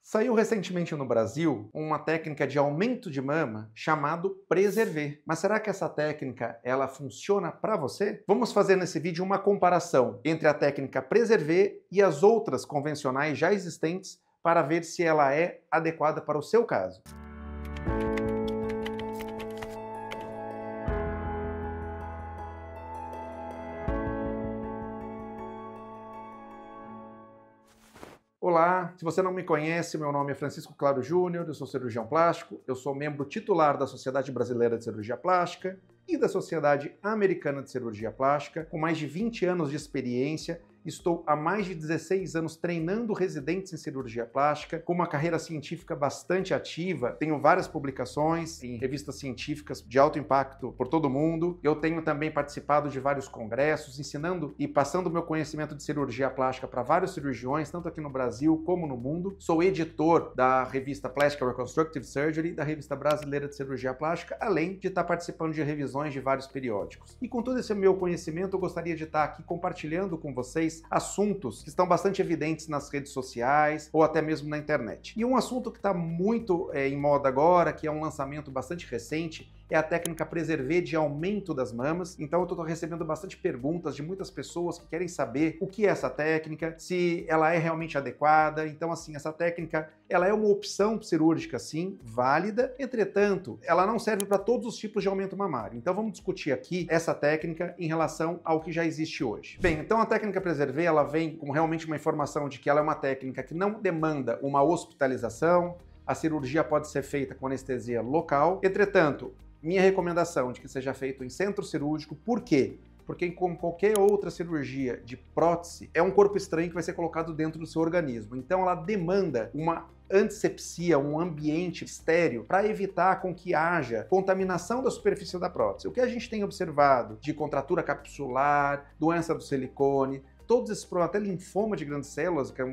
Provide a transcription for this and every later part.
Saiu recentemente no Brasil uma técnica de aumento de mama chamado Preservé. Mas será que essa técnica ela funciona para você? Vamos fazer nesse vídeo uma comparação entre a técnica Preservé e as outras convencionais já existentes para ver se ela é adequada para o seu caso. Olá, se você não me conhece, meu nome é Francisco Claro Júnior, eu sou cirurgião plástico, eu sou membro titular da Sociedade Brasileira de Cirurgia Plástica e da Sociedade Americana de Cirurgia Plástica. Com mais de 20 anos de experiência, estou há mais de 16 anos treinando residentes em cirurgia plástica, com uma carreira científica bastante ativa. Tenho várias publicações em revistas científicas de alto impacto por todo o mundo. Eu tenho também participado de vários congressos, ensinando e passando meu conhecimento de cirurgia plástica para vários cirurgiões, tanto aqui no Brasil como no mundo. Sou editor da revista Plastic Reconstructive Surgery, da revista Brasileira de Cirurgia Plástica, além de estar participando de revisões de vários periódicos. E com todo esse meu conhecimento, eu gostaria de estar aqui compartilhando com vocês assuntos que estão bastante evidentes nas redes sociais ou até mesmo na internet. E um assunto que está muito em moda agora, que é um lançamento bastante recente, é a técnica Preservé de aumento das mamas. Então eu estou recebendo bastante perguntas de muitas pessoas que querem saber o que é essa técnica, se ela é realmente adequada. Então assim, essa técnica ela é uma opção cirúrgica sim, válida, entretanto, ela não serve para todos os tipos de aumento mamário. Então vamos discutir aqui essa técnica em relação ao que já existe hoje. Bem, então a técnica Preservé ela vem com realmente uma informação de que ela é uma técnica que não demanda uma hospitalização, a cirurgia pode ser feita com anestesia local. Entretanto, minha recomendação de que seja feito em centro cirúrgico, por quê? Porque como qualquer outra cirurgia de prótese, é um corpo estranho que vai ser colocado dentro do seu organismo. Então ela demanda uma antisepsia, um ambiente estéril, para evitar com que haja contaminação da superfície da prótese. O que a gente tem observado de contratura capsular, doença do silicone, todos esses problemas, até linfoma de grandes células, que é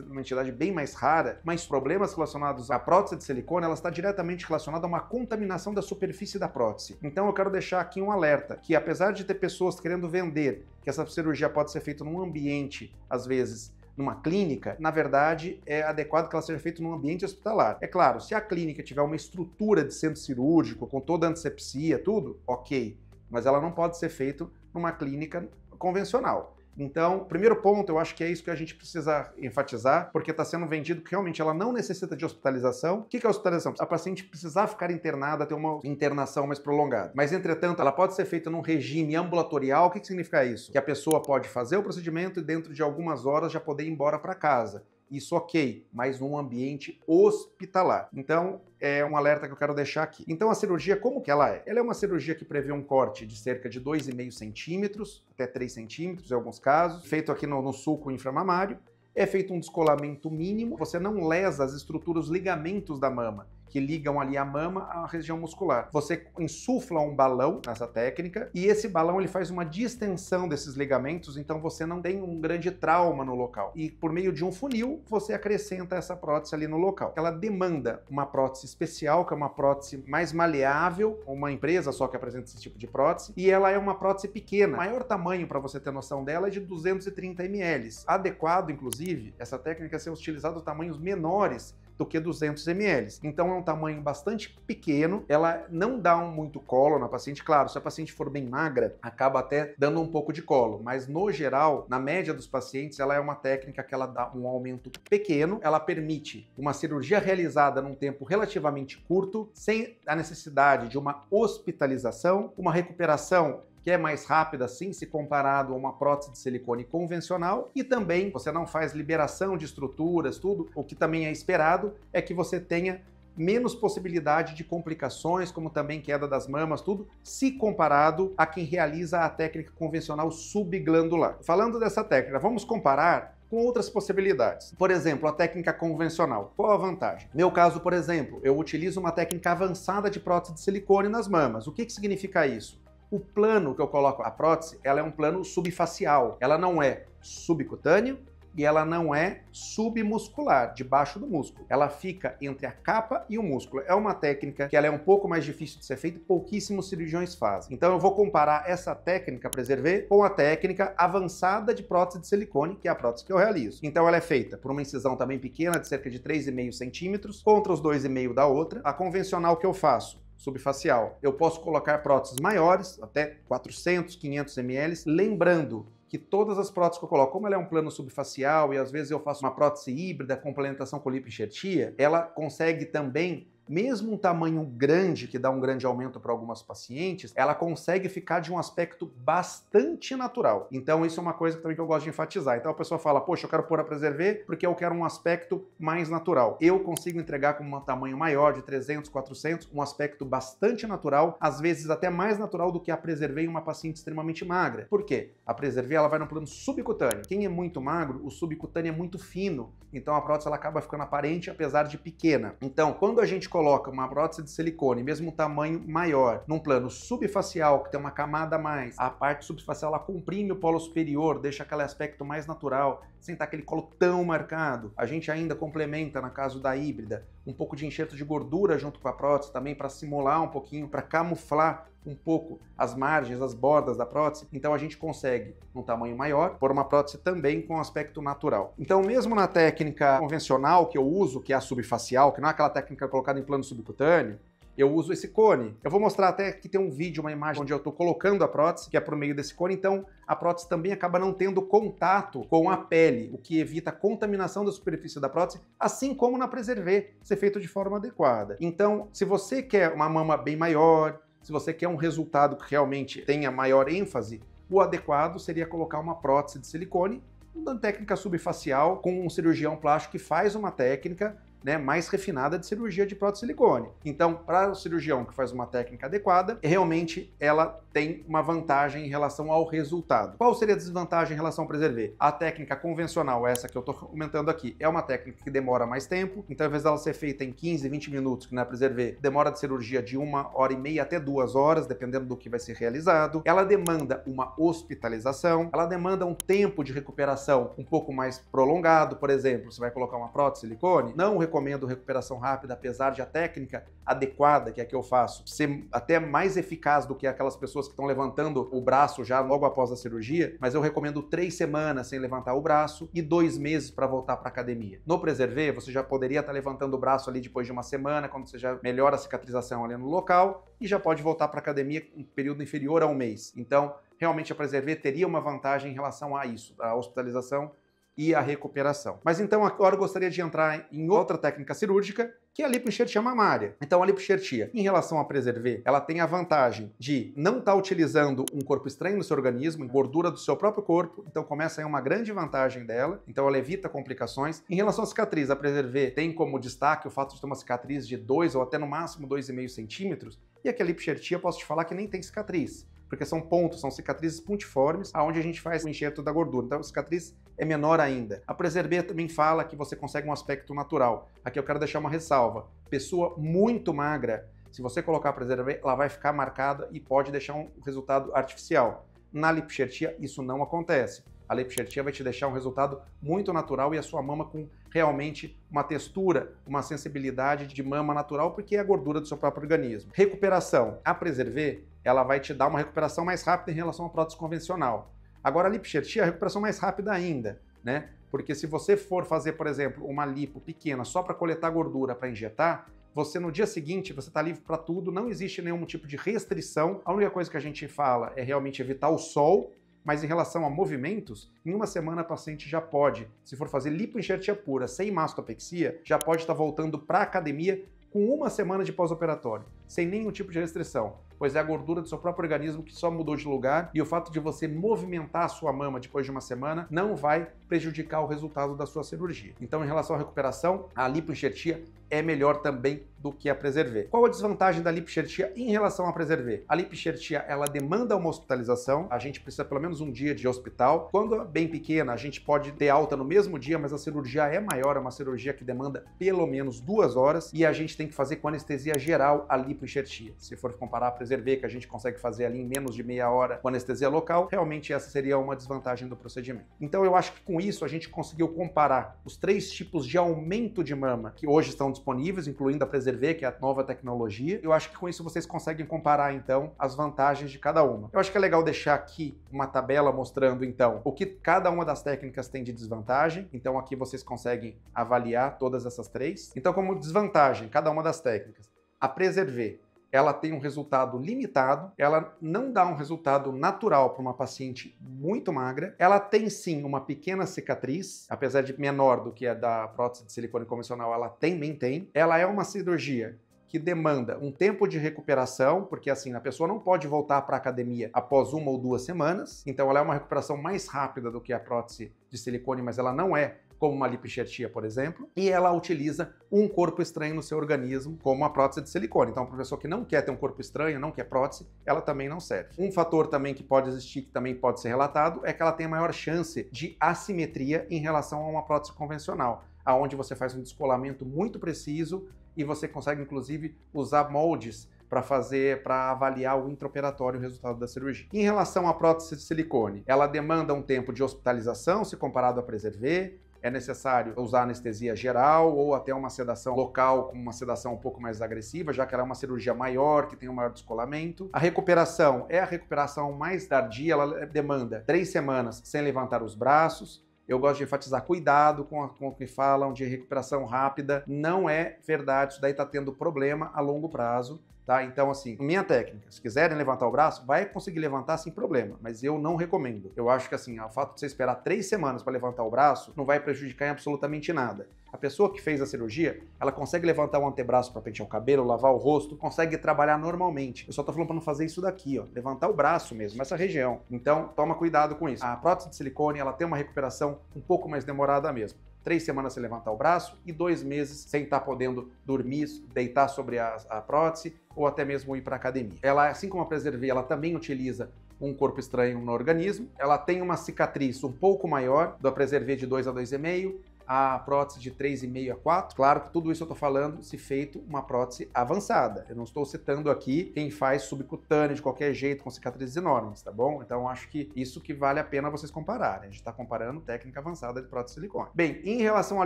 uma entidade bem mais rara, mas problemas relacionados à prótese de silicone, ela está diretamente relacionada a uma contaminação da superfície da prótese. Então eu quero deixar aqui um alerta, que apesar de ter pessoas querendo vender que essa cirurgia pode ser feita num ambiente, às vezes, numa clínica, na verdade, é adequado que ela seja feita num ambiente hospitalar. É claro, se a clínica tiver uma estrutura de centro cirúrgico, com toda a antisepsia, tudo, ok, mas ela não pode ser feita numa clínica convencional. Então, o primeiro ponto, eu acho que é isso que a gente precisa enfatizar, porque está sendo vendido que realmente ela não necessita de hospitalização. O que é hospitalização? A paciente precisar ficar internada, ter uma internação mais prolongada. Mas, entretanto, ela pode ser feita num regime ambulatorial. O que significa isso? Que a pessoa pode fazer o procedimento e dentro de algumas horas já poder ir embora para casa. Isso ok, mas num ambiente hospitalar. Então, é um alerta que eu quero deixar aqui. Então, a cirurgia, como que ela é? Ela é uma cirurgia que prevê um corte de cerca de 2,5 centímetros, até 3 centímetros em alguns casos, feito aqui no sulco inframamário. É feito um descolamento mínimo, você não lesa as estruturas, os ligamentos da mama, que ligam ali a mama à região muscular. Você insufla um balão nessa técnica e esse balão ele faz uma distensão desses ligamentos, então você não tem um grande trauma no local. E por meio de um funil, você acrescenta essa prótese ali no local. Ela demanda uma prótese especial, que é uma prótese mais maleável, uma empresa só que apresenta esse tipo de prótese, e ela é uma prótese pequena. O maior tamanho, para você ter noção dela, é de 230 ml. Adequado, inclusive, essa técnica é ser utilizada em tamanhos menores do que 200 ml. Então é um tamanho bastante pequeno, ela não dá muito colo na paciente. Claro, se a paciente for bem magra, acaba até dando um pouco de colo, mas no geral, na média dos pacientes, ela é uma técnica que ela dá um aumento pequeno, ela permite uma cirurgia realizada num tempo relativamente curto, sem a necessidade de uma hospitalização, uma recuperação que é mais rápida sim se comparado a uma prótese de silicone convencional, e também você não faz liberação de estruturas, tudo. O que também é esperado é que você tenha menos possibilidade de complicações, como também queda das mamas, tudo, se comparado a quem realiza a técnica convencional subglandular. Falando dessa técnica, vamos comparar com outras possibilidades. Por exemplo, a técnica convencional. Qual a vantagem? Meu caso, por exemplo, eu utilizo uma técnica avançada de prótese de silicone nas mamas. O que significa isso? O plano que eu coloco a prótese, ela é um plano subfacial. Ela não é subcutâneo e ela não é submuscular, debaixo do músculo. Ela fica entre a capa e o músculo. É uma técnica que ela é um pouco mais difícil de ser feita, pouquíssimos cirurgiões fazem. Então eu vou comparar essa técnica Preservé com a técnica avançada de prótese de silicone, que é a prótese que eu realizo. Então ela é feita por uma incisão também pequena, de cerca de 3,5 centímetros, contra os 2,5 da outra. A convencional que eu faço, subfacial, eu posso colocar próteses maiores, até 400, 500 ml, lembrando que todas as próteses que eu coloco, como ela é um plano subfacial e às vezes eu faço uma prótese híbrida, complementação com lipoenxertia, ela consegue também, mesmo um tamanho grande, que dá um grande aumento para algumas pacientes, ela consegue ficar de um aspecto bastante natural. Então isso é uma coisa também que eu gosto de enfatizar. Então a pessoa fala, poxa, eu quero pôr a Preservé porque eu quero um aspecto mais natural. Eu consigo entregar com um tamanho maior, de 300, 400, um aspecto bastante natural, às vezes até mais natural do que a Preservé em uma paciente extremamente magra. Por quê? A Preservé ela vai no plano subcutâneo. Quem é muito magro, o subcutâneo é muito fino, então a prótese ela acaba ficando aparente apesar de pequena. Então, quando a gente coloca uma prótese de silicone, mesmo um tamanho maior, num plano subfacial, que tem uma camada a mais, a parte subfacial ela comprime o polo superior, deixa aquele aspecto mais natural, sem estar aquele colo tão marcado. A gente ainda complementa, no caso da híbrida, um pouco de enxerto de gordura junto com a prótese também para simular um pouquinho, para camuflar um pouco as margens, as bordas da prótese. Então a gente consegue, num tamanho maior, pôr uma prótese também com aspecto natural. Então mesmo na técnica convencional que eu uso, que é a subfacial, que não é aquela técnica colocada em plano subcutâneo, eu uso esse cone. Eu vou mostrar até que tem um vídeo, uma imagem onde eu estou colocando a prótese, que é por meio desse cone, então a prótese também acaba não tendo contato com a pele, o que evita a contaminação da superfície da prótese, assim como na Preservé, ser feito de forma adequada. Então, se você quer uma mama bem maior, se você quer um resultado que realmente tenha maior ênfase, o adequado seria colocar uma prótese de silicone, uma técnica subfacial, com um cirurgião plástico que faz uma técnica mais refinada de cirurgia de prótese de silicone. Então, para o cirurgião que faz uma técnica adequada, realmente ela tem uma vantagem em relação ao resultado. Qual seria a desvantagem em relação ao Preservé? A técnica convencional, essa que eu estou comentando aqui, é uma técnica que demora mais tempo, então ao invés dela ser feita em 15, 20 minutos, que na Preservé demora de cirurgia de 1h30 até 2 horas, dependendo do que vai ser realizado. Ela demanda uma hospitalização, ela demanda um tempo de recuperação um pouco mais prolongado. Por exemplo, você vai colocar uma prótese de silicone, não recomendo recuperação rápida, apesar de a técnica adequada, que é a que eu faço, ser até mais eficaz do que aquelas pessoas que estão levantando o braço já logo após a cirurgia, mas eu recomendo 3 semanas sem levantar o braço e 2 meses para voltar para a academia. No Preservé, você já poderia estar levantando o braço ali depois de 1 semana, quando você já melhora a cicatrização ali no local, e já pode voltar para a academia em um período inferior a 1 mês. Então, realmente a Preservé teria uma vantagem em relação a isso, a hospitalização e a recuperação. Mas então agora eu gostaria de entrar em outra técnica cirúrgica, que é a lipoenxertia mamária. Então a lipoenxertia, em relação à Preservé, ela tem a vantagem de não estar utilizando um corpo estranho no seu organismo, gordura do seu próprio corpo, então começa aí uma grande vantagem dela, então ela evita complicações. Em relação à cicatriz, a Preservé tem como destaque o fato de ter uma cicatriz de 2 ou até no máximo 2,5 centímetros, e aqui a lipoenxertia posso te falar que nem tem cicatriz, porque são pontos, são cicatrizes pontiformes, aonde a gente faz o enxerto da gordura. Então a cicatriz é menor ainda. A Preservé também fala que você consegue um aspecto natural. Aqui eu quero deixar uma ressalva. Pessoa muito magra, se você colocar a Preservé, ela vai ficar marcada e pode deixar um resultado artificial. Na lipoenxertia, isso não acontece. A lipoenxertia vai te deixar um resultado muito natural e a sua mama com realmente uma textura, uma sensibilidade de mama natural, porque é a gordura do seu próprio organismo. Recuperação. A Preservé, ela vai te dar uma recuperação mais rápida em relação à prótese convencional. Agora a lipoenxertia é a recuperação mais rápida ainda, né? Porque se você for fazer, por exemplo, uma lipo pequena só para coletar gordura para injetar, você no dia seguinte, você está livre para tudo, não existe nenhum tipo de restrição. A única coisa que a gente fala é realmente evitar o sol, mas em relação a movimentos, em 1 semana a paciente já pode, se for fazer lipoenxertia pura, sem mastopexia, já pode estar voltando para a academia com 1 semana de pós-operatório, sem nenhum tipo de restrição, pois é a gordura do seu próprio organismo que só mudou de lugar e o fato de você movimentar a sua mama depois de 1 semana não vai prejudicar o resultado da sua cirurgia. Então, em relação à recuperação, a lipoenxertia é melhor também do que a Preservé. Qual a desvantagem da lipoenxertia em relação à Preservé? A lipoenxertia, ela demanda uma hospitalização, a gente precisa pelo menos 1 dia de hospital. Quando é bem pequena, a gente pode ter alta no mesmo dia, mas a cirurgia é maior, é uma cirurgia que demanda pelo menos 2 horas e a gente tem que fazer com anestesia geral a lipoenxertia. Se for comparar a Preservé Preservé, que a gente consegue fazer ali em menos de meia hora com anestesia local, realmente essa seria uma desvantagem do procedimento. Então eu acho que com isso a gente conseguiu comparar os 3 tipos de aumento de mama que hoje estão disponíveis, incluindo a Preservé, que é a nova tecnologia. Eu acho que com isso vocês conseguem comparar então as vantagens de cada uma. Eu acho que é legal deixar aqui uma tabela mostrando então o que cada uma das técnicas tem de desvantagem. Então aqui vocês conseguem avaliar todas essas 3. Então, como desvantagem, cada uma das técnicas, a Preservé, ela tem um resultado limitado, ela não dá um resultado natural para uma paciente muito magra, ela tem sim uma pequena cicatriz, apesar de menor do que a da prótese de silicone convencional, ela também tem. Ela é uma cirurgia que demanda um tempo de recuperação, porque assim, a pessoa não pode voltar para a academia após 1 ou 2 semanas, então ela é uma recuperação mais rápida do que a prótese de silicone, mas ela não é como uma lipoenxertia, por exemplo, e ela utiliza um corpo estranho no seu organismo, como a prótese de silicone. Então, para a pessoa que não quer ter um corpo estranho, não quer prótese, ela também não serve. Um fator também que pode existir, que também pode ser relatado, é que ela tem a maior chance de assimetria em relação a uma prótese convencional, aonde você faz um descolamento muito preciso e você consegue, inclusive, usar moldes para avaliar o intraoperatório, o resultado da cirurgia. Em relação à prótese de silicone, ela demanda um tempo de hospitalização, se comparado à Preservé. É necessário usar anestesia geral ou até uma sedação local, com uma sedação um pouco mais agressiva, já que ela é uma cirurgia maior, que tem um maior descolamento. A recuperação é a recuperação mais tardia, ela demanda 3 semanas sem levantar os braços. Eu gosto de enfatizar cuidado com o que falam de recuperação rápida. Não é verdade, isso daí está tendo problema a longo prazo. Tá? Então, assim, minha técnica, se quiserem levantar o braço, vai conseguir levantar sem problema, mas eu não recomendo. Eu acho que, assim, o fato de você esperar 3 semanas para levantar o braço não vai prejudicar em absolutamente nada. A pessoa que fez a cirurgia, ela consegue levantar o antebraço para pentear o cabelo, lavar o rosto, consegue trabalhar normalmente. Eu só tô falando para não fazer isso daqui, ó, levantar o braço mesmo, essa região. Então, toma cuidado com isso. A prótese de silicone, ela tem uma recuperação um pouco mais demorada mesmo. 3 semanas sem levantar o braço e 2 meses sem estar podendo dormir, deitar sobre a prótese ou até mesmo ir para a academia. Ela, assim como a Preservé, ela também utiliza um corpo estranho no organismo. Ela tem uma cicatriz um pouco maior, da Preservé de 2 a 2,5, a prótese de 3,5 a 4. Claro que tudo isso eu estou falando se feito uma prótese avançada. Eu não estou citando aqui quem faz subcutâneo de qualquer jeito com cicatrizes enormes, tá bom? Então acho que isso que vale a pena vocês compararem. A gente está comparando técnica avançada de prótese de silicone. Bem, em relação à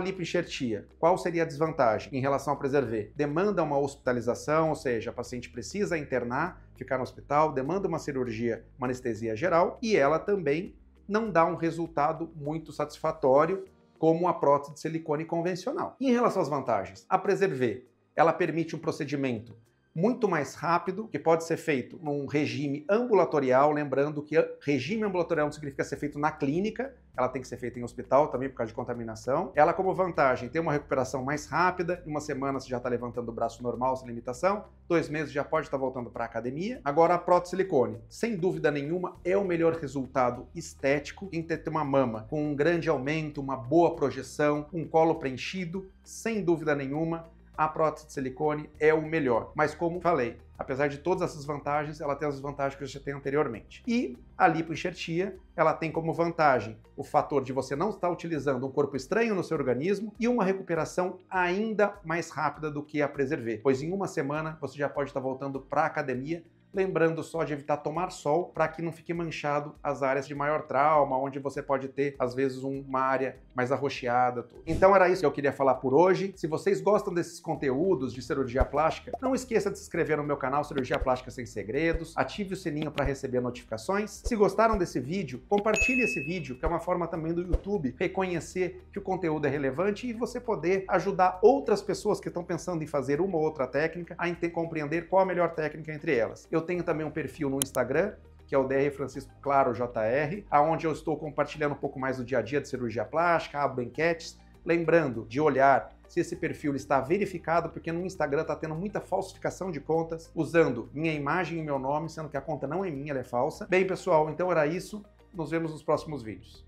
lipoenxertia, qual seria a desvantagem em relação ao Preservé? Demanda uma hospitalização, ou seja, a paciente precisa internar, ficar no hospital, demanda uma cirurgia, uma anestesia geral, e ela também não dá um resultado muito satisfatório como a prótese de silicone convencional. E em relação às vantagens, a Preservé, ela permite um procedimento muito mais rápido, que pode ser feito num regime ambulatorial, lembrando que regime ambulatorial não significa ser feito na clínica, ela tem que ser feita em hospital também por causa de contaminação. Ela, como vantagem, tem uma recuperação mais rápida, em 1 semana você já está levantando o braço normal, sem limitação, 2 meses já pode estar voltando para a academia. Agora, a prótese silicone, sem dúvida nenhuma, é o melhor resultado estético em ter uma mama com um grande aumento, uma boa projeção, um colo preenchido, sem dúvida nenhuma. A prótese de silicone é o melhor, mas como falei, apesar de todas essas vantagens, ela tem as vantagens que eu já tenho anteriormente. E a lipoenxertia, ela tem como vantagem o fator de você não estar utilizando um corpo estranho no seu organismo e uma recuperação ainda mais rápida do que a Preservé, pois em 1 semana você já pode estar voltando para a academia, lembrando só de evitar tomar sol para que não fique manchado as áreas de maior trauma, onde você pode ter, às vezes, uma área mais arroxeada. Tudo. Então era isso que eu queria falar por hoje. Se vocês gostam desses conteúdos de cirurgia plástica, não esqueça de se inscrever no meu canal Cirurgia Plástica Sem Segredos, ative o sininho para receber notificações. Se gostaram desse vídeo, compartilhe esse vídeo, que é uma forma também do YouTube reconhecer que o conteúdo é relevante e você poder ajudar outras pessoas que estão pensando em fazer uma ou outra técnica a compreender qual a melhor técnica entre elas. Eu tenho também um perfil no Instagram, que é o Dr. Francisco Claro JR, onde eu estou compartilhando um pouco mais do dia a dia de cirurgia plástica, abro enquetes, lembrando de olhar se esse perfil está verificado, porque no Instagram está tendo muita falsificação de contas, usando minha imagem e meu nome, sendo que a conta não é minha, ela é falsa. Bem, pessoal, então era isso. Nos vemos nos próximos vídeos.